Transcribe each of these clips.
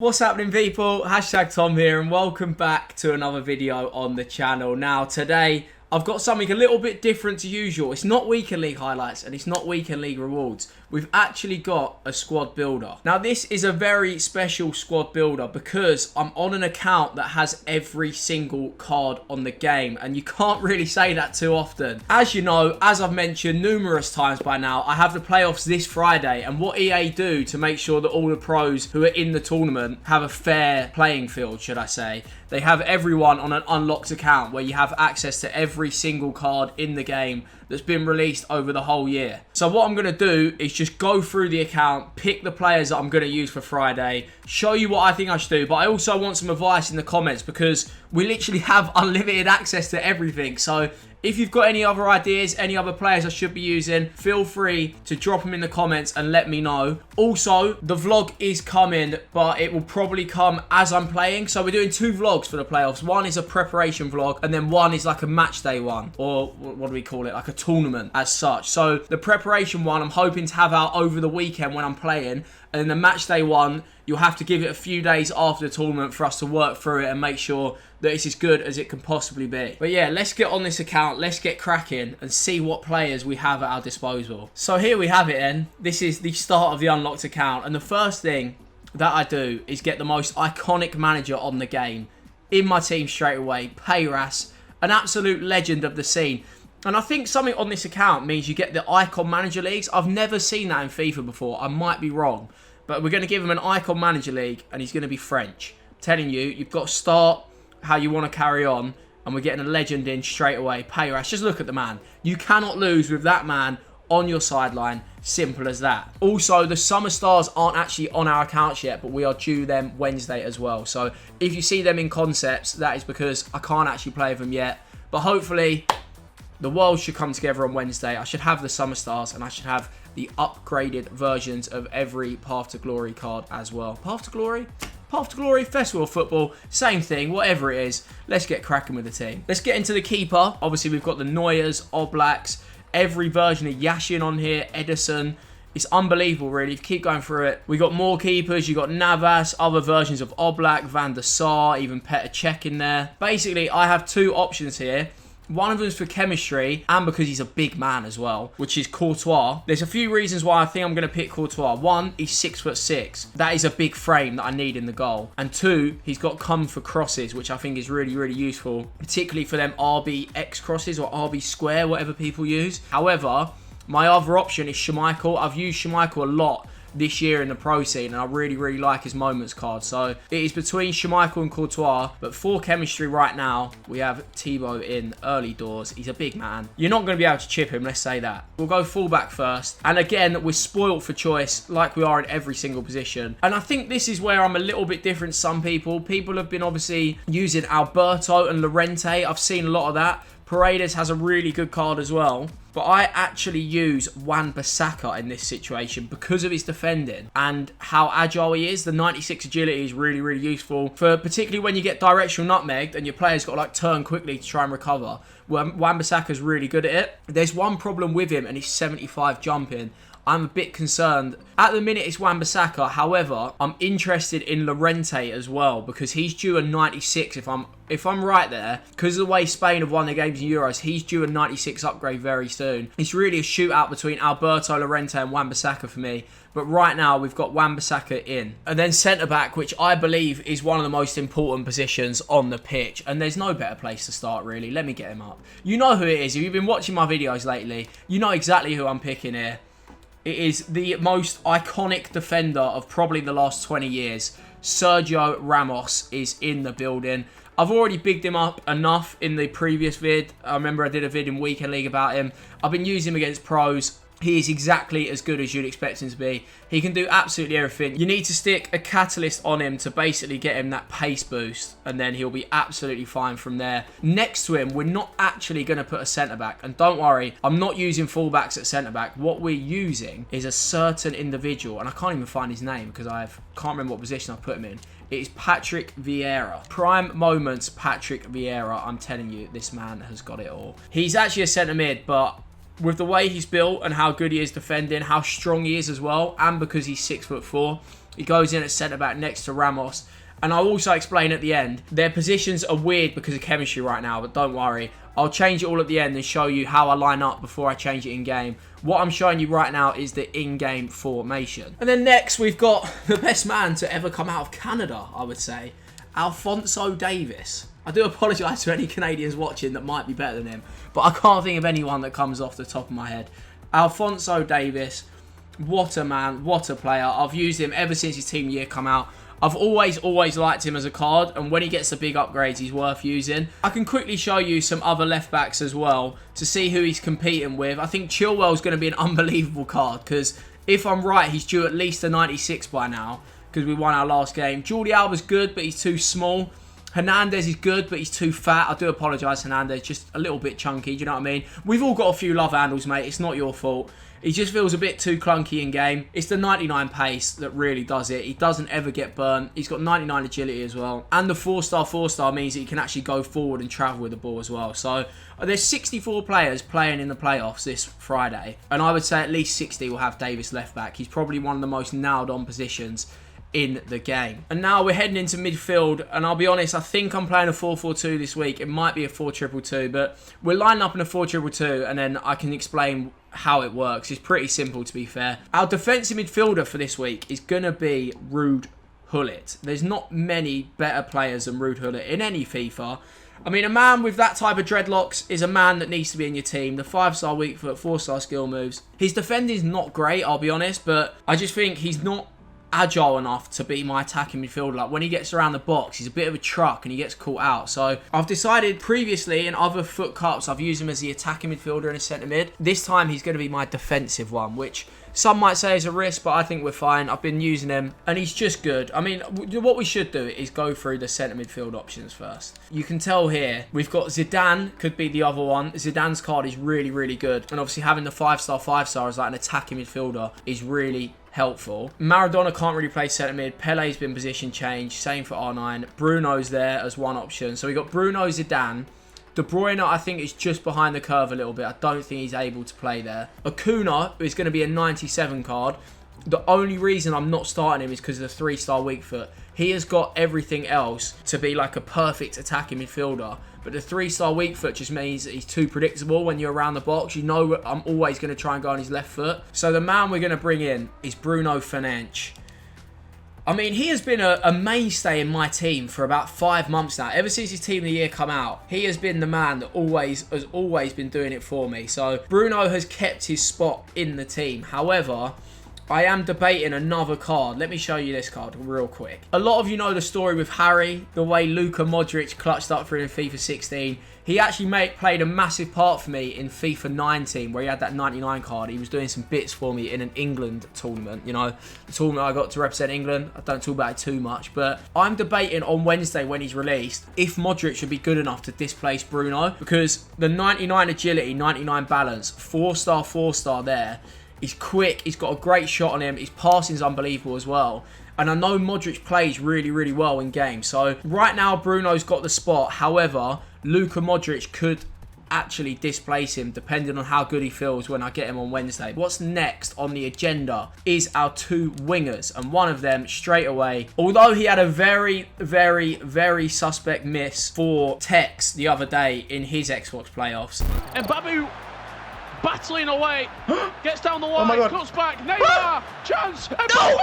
What's happening, people? Hashtag Tom here, and welcome back to another video on the channel. Now today I've got something a little bit different to usual. It's not weekend league highlights and it's not weekend league rewards. We've actually got a squad builder. Now this is a very special squad builder because I'm on an account that has every single card on the game, and you can't really say that too often. As you know, as I've mentioned numerous times by now, I have the playoffs this Friday, and what EA do to make sure that all the pros who are in the tournament have a fair playing field, should I say, they have everyone on an unlocked account where you have access to every single card in the game that's been released over the whole year. So what I'm going to do is just go through the account, pick the players that I'm going to use for Friday, show you what I think I should do, but I also want some advice in the comments because we literally have unlimited access to everything. So if you've got any other ideas, any other players I should be using, feel free to drop them in the comments and let me know. Also, the vlog is coming, but it will probably come as I'm playing. So we're doing two vlogs for the playoffs. One is a preparation vlog, and then one is like a match day one, or what do we call it? Like a tournament as such. So the preparation one, I'm hoping to have out over the weekend when I'm playing. And then the match day one, you'll have to give it a few days after the tournament for us to work through it and make sure that it's as good as it can possibly be. But yeah, let's get on this account, let's get cracking and see what players we have at our disposal. So here we have it then. This is the start of the unlocked account, and the first thing that I do is get the most iconic manager on the game in my team straight away, Payras, an absolute legend of the scene. And I think something on this account means you get the Icon Manager Leagues. I've never seen that in FIFA before. I might be wrong. But we're going to give him an Icon Manager League, and he's going to be French. I'm telling you, you've got to start how you want to carry on, and we're getting a legend in straight away. Payras, just look at the man. You cannot lose with that man on your sideline. Simple as that. Also, the Summer Stars aren't actually on our accounts yet, but we are due them Wednesday as well. So if you see them in concepts, that is because I can't actually play with them yet. But hopefully the world should come together on Wednesday. I should have the Summer Stars, and I should have the upgraded versions of every Path to Glory card as well. Path to Glory? Path to Glory, Festival of Football, same thing, whatever it is. Let's get cracking with the team. Let's get into the keeper. Obviously, we've got the Neuers, Oblaks, every version of Yashin on here, Edison. It's unbelievable, really. If you keep going through it, we got more keepers. You got Navas, other versions of Oblak, Van der Sar, even Petr Cech in there. Basically, I have two options here. One of them is for chemistry, and because he's a big man as well, which is Courtois. There's a few reasons why I think I'm going to pick Courtois. One, he's 6'6". That is a big frame that I need in the goal. And two, he's got come for crosses, which I think is really, really useful, particularly for them RBX crosses or RB square, whatever people use. However, my other option is Schmeichel. I've used Schmeichel a lot this year in the pro scene, and I really, really like his moments card. So it is between Schmeichel and Courtois, but for chemistry right now, we have Thibaut in early doors. He's a big man. You're not going to be able to chip him, let's say that. We'll go fullback first. And again, we're spoiled for choice like we are in every single position. And I think this is where I'm a little bit different to some people. People have been obviously using Alberto and Llorente. I've seen a lot of that. Paredes has a really good card as well. But I actually use Wan-Bissaka in this situation because of his defending and how agile he is. The 96 agility is really, really useful for particularly when you get directional nutmegged and your player's got to like turn quickly to try and recover. Well, Wan-Bissaka's really good at it. There's one problem with him, and he's 75 jumping. I'm a bit concerned. At the minute, it's Wan-Bissaka. However, I'm interested in Llorente as well because he's due a 96 if I'm right there. Because of the way Spain have won their games in Euros, he's due a 96 upgrade very soon. It's really a shootout between Alberto, Llorente and Wan-Bissaka for me. But right now, we've got Wan-Bissaka in. And then centre-back, which I believe is one of the most important positions on the pitch. And there's no better place to start, really. Let me get him up. You know who it is. If you've been watching my videos lately, you know exactly who I'm picking here. It is the most iconic defender of probably the last 20 years. Sergio Ramos is in the building. I've already bigged him up enough in the previous vid. I remember I did a vid in Weekend League about him. I've been using him against pros. He is exactly as good as you'd expect him to be. He can do absolutely everything. You need to stick a catalyst on him to basically get him that pace boost, and then he'll be absolutely fine from there. Next to him, we're not actually going to put a centre-back. And don't worry, I'm not using fullbacks at centre-back. What we're using is a certain individual, and I can't even find his name because I can't remember what position I put him in. It is Patrick Vieira. Prime moments, Patrick Vieira. I'm telling you, this man has got it all. He's actually a centre mid, but with the way he's built and how good he is defending, how strong he is as well, and because he's 6'4", he goes in at centre-back next to Ramos. And I'll also explain at the end, their positions are weird because of chemistry right now, but don't worry. I'll change it all at the end and show you how I line up before I change it in-game. What I'm showing you right now is the in-game formation. And then next, we've got the best man to ever come out of Canada, I would say, Alphonso Davies. I do apologise to any Canadians watching that might be better than him, but I can't think of anyone that comes off the top of my head. Alphonso Davies, what a man, what a player. I've used him ever since his team year come out. I've always liked him as a card, and when he gets the big upgrades, he's worth using. I can quickly show you some other left-backs as well to see who he's competing with. I think Chilwell's going to be an unbelievable card, because if I'm right, he's due at least a 96 by now, because we won our last game. Jordi Alba's good, but he's too small. Hernandez is good, but he's too fat. I do apologise, Hernandez, just a little bit chunky, do you know what I mean? We've all got a few love handles, mate. It's not your fault. He just feels a bit too clunky in game. It's the 99 pace that really does it. He doesn't ever get burnt. He's got 99 agility as well. And the 4-star means that he can actually go forward and travel with the ball as well. So there's 64 players playing in the playoffs this Friday. And I would say at least 60 will have Davies left back. He's probably one of the most nailed on positions in the game. And now we're heading into midfield, and I'll be honest, I think I'm playing a 4-4-2 this week. It might be a 4-2-2-2, but we're lining up in a 4-2-2-2, and then I can explain how it works. It's pretty simple, to be fair. Our defensive midfielder for this week is going to be Ruud Gullit. There's not many better players than Ruud Gullit in any FIFA. I mean, a man with that type of dreadlocks is a man that needs to be in your team. The 5-star weak foot, 4-star skill moves. His defending's not great, I'll be honest, but I just think he's not agile enough to be my attacking midfielder. Like, when he gets around the box, he's a bit of a truck and he gets caught out. So I've decided previously in other foot cups, I've used him as the attacking midfielder and a centre mid. This time he's going to be my defensive one, which some might say is a risk, but I think we're fine. I've been using him and he's just good. I mean, what we should do is go through the centre midfield options first. You can tell here, we've got Zidane, could be the other one. Zidane's card is really good. And obviously having the 5-star as like an attacking midfielder is really helpful. Maradona can't really play centre mid. Pele's been position changed. Same for R9. Bruno's there as one option. So we got Bruno, Zidane. De Bruyne, I think, is just behind the curve a little bit. I don't think he's able to play there. Acuna is going to be a 97 card. The only reason I'm not starting him is because of the 3-star weak foot. He has got everything else to be like a perfect attacking midfielder. But the 3-star weak foot just means that he's too predictable when you're around the box. You know I'm always going to try and go on his left foot. So the man we're going to bring in is Bruno Fernandes. I mean, he has been a mainstay in my team for about 5 months now. Ever since his team of the year come out, he has been the man that has always been doing it for me. So Bruno has kept his spot in the team. However, I am debating another card. Let me show you this card real quick. A lot of you know the story with Harry, the way Luka Modric clutched up for him in FIFA 16. He actually played a massive part for me in FIFA 19, where he had that 99 card. He was doing some bits for me in an England tournament. You know, the tournament I got to represent England. I don't talk about it too much, but I'm debating on Wednesday when he's released if Modric should be good enough to displace Bruno, because the 99 agility, 99 balance, 4-star there. He's quick, he's got a great shot on him, his passing's unbelievable as well. And I know Modric plays really well in game. So right now Bruno's got the spot. However, Luka Modric could actually displace him depending on how good he feels when I get him on Wednesday. What's next on the agenda is our 2 wingers, and one of them straight away, although he had a very suspect miss for Tex the other day in his Xbox playoffs. And Babu battling away, gets down the line, cuts back, Neymar, chance! No!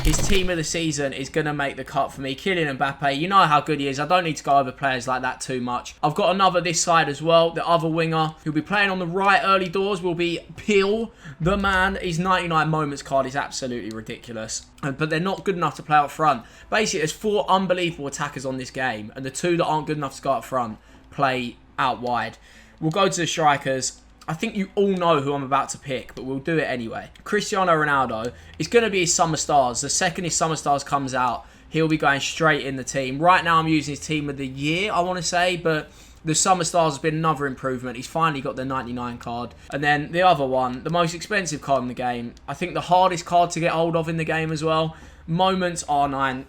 His team of the season is going to make the cut for me. Kylian Mbappe, you know how good he is. I don't need to go over players like that too much. I've got another this side as well. The other winger who'll be playing on the right early doors will be Peel, the man. His 99 moments card is absolutely ridiculous. But they're not good enough to play up front. Basically, there's 4 unbelievable attackers on this game, and the 2 that aren't good enough to go up front play out wide. We'll go to the strikers. I think you all know who I'm about to pick, but we'll do it anyway. Cristiano Ronaldo is going to be his Summer Stars. The second his Summer Stars comes out, he'll be going straight in the team. Right now I'm using his team of the year, I want to say, but the Summer Stars has been another improvement. He's finally got the 99 card. And then the other one, the most expensive card in the game. I think the hardest card to get hold of in the game as well. Moments R9.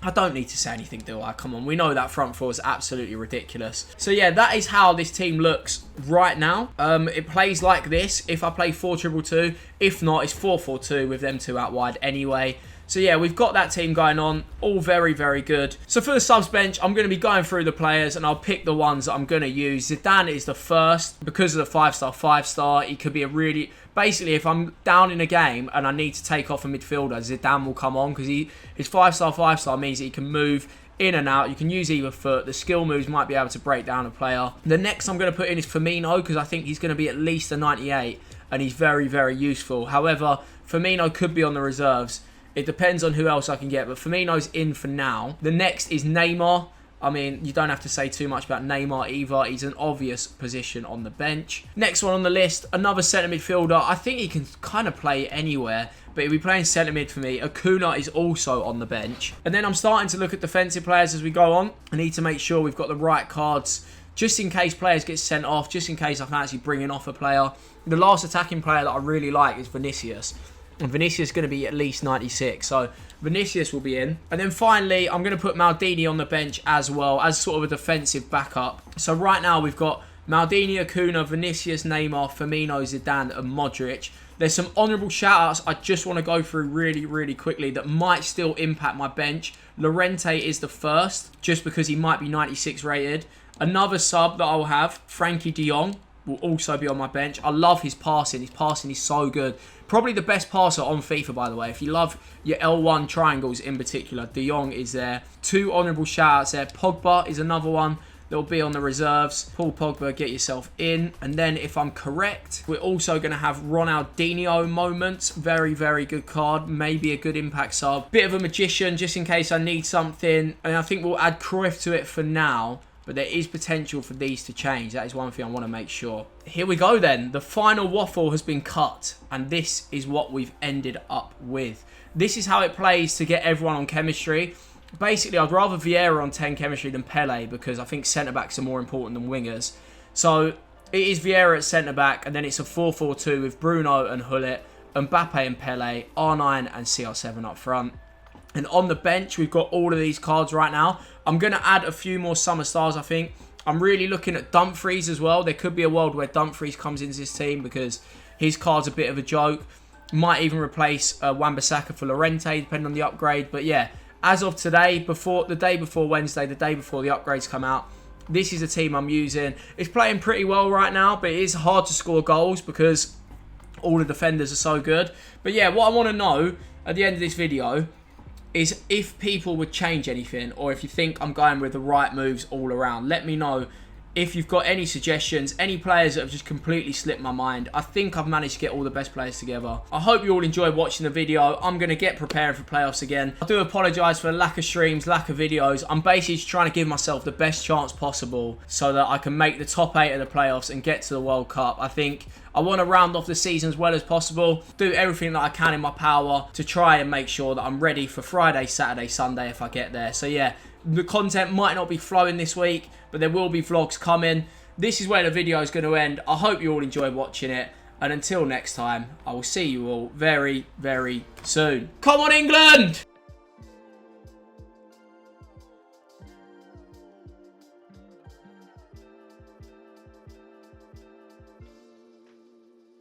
I don't need to say anything, do I? Come on, we know that front four is absolutely ridiculous. So yeah, that is how this team looks right now. It plays like this if I play 4-2-2. If not, it's 4-4-2 with them two out wide anyway. So yeah, we've got that team going on. All very, very good. So for the subs bench, I'm going to be going through the players and I'll pick the ones that I'm going to use. Zidane is the first because of the 5-star, 5-star. He could be a really... Basically, if I'm down in a game and I need to take off a midfielder, Zidane will come on because his 5-star, 5-star means that he can move in and out. You can use either foot. The skill moves might be able to break down a player. The next I'm going to put in is Firmino because I think he's going to be at least a 98 and he's very, very useful. However, Firmino could be on the reserves. It depends on who else I can get, but Firmino's in for now. The next is Neymar. I mean, you don't have to say too much about Neymar either. He's an obvious position on the bench. Next one on the list, another centre midfielder. I think he can kind of play anywhere, but he'll be playing centre mid for me. Acuna is also on the bench. And then I'm starting to look at defensive players as we go on. I need to make sure we've got the right cards, just in case players get sent off, just in case I fancy bringing off a player. The last attacking player that I really like is Vinicius. And Vinicius is going to be at least 96. So Vinicius will be in. And then finally, I'm going to put Maldini on the bench as well as sort of a defensive backup. So right now we've got Maldini, Acuna, Vinicius, Neymar, Firmino, Zidane and Modric. There's some honourable shout-outs I just want to go through really, really quickly that might still impact my bench. Llorente is the first, just because he might be 96 rated. Another sub that I will have, Frankie de Jong, will also be on my bench. I love his passing. His passing is so good. Probably the best passer on FIFA, by the way. If you love your L1 triangles in particular, De Jong is there. Two honourable shout-outs there. Pogba is another one that will be on the reserves. Paul Pogba, get yourself in. And then, if I'm correct, we're also going to have Ronaldinho moments. Very, very good card. Maybe a good impact sub. Bit of a magician, just in case I need something. And I think we'll add Cruyff to it for now. But there is potential for these to change. That is one thing I want to make sure. Here we go then. The final waffle has been cut. And this is what we've ended up with. This is how it plays to get everyone on chemistry. Basically, I'd rather Vieira on 10 chemistry than Pele because I think centre-backs are more important than wingers. So it is Vieira at centre-back and then it's a 4-4-2 with Bruno and Hullet, Mbappe and Pele, R9 and CR7 up front. And on the bench, we've got all of these cards right now. I'm going to add a few more summer stars, I think. I'm really looking at Dumfries as well. There could be a world where Dumfries comes into this team because his card's a bit of a joke. Might even replace Wan-Bissaka for Llorente, depending on the upgrade. But yeah, as of today, the day before Wednesday, the day before the upgrades come out, this is the team I'm using. It's playing pretty well right now, but it is hard to score goals because all the defenders are so good. But yeah, what I want to know at the end of this video is if people would change anything or if you think I'm going with the right moves all around. Let me know if you've got any suggestions, any players that have just completely slipped my mind. I think I've managed to get all the best players together. I hope you all enjoyed watching the video. I'm going to get preparing for playoffs again. I do apologise for the lack of streams, lack of videos. I'm basically just trying to give myself the best chance possible so that I can make the top 8 of the playoffs and get to the World Cup. I think I want to round off the season as well as possible. Do everything that I can in my power to try and make sure that I'm ready for Friday, Saturday, Sunday if I get there. So yeah, the content might not be flowing this week, but there will be vlogs coming. This is where the video is going to end. I hope you all enjoyed watching it. And until next time, I will see you all very, very soon. Come on, England!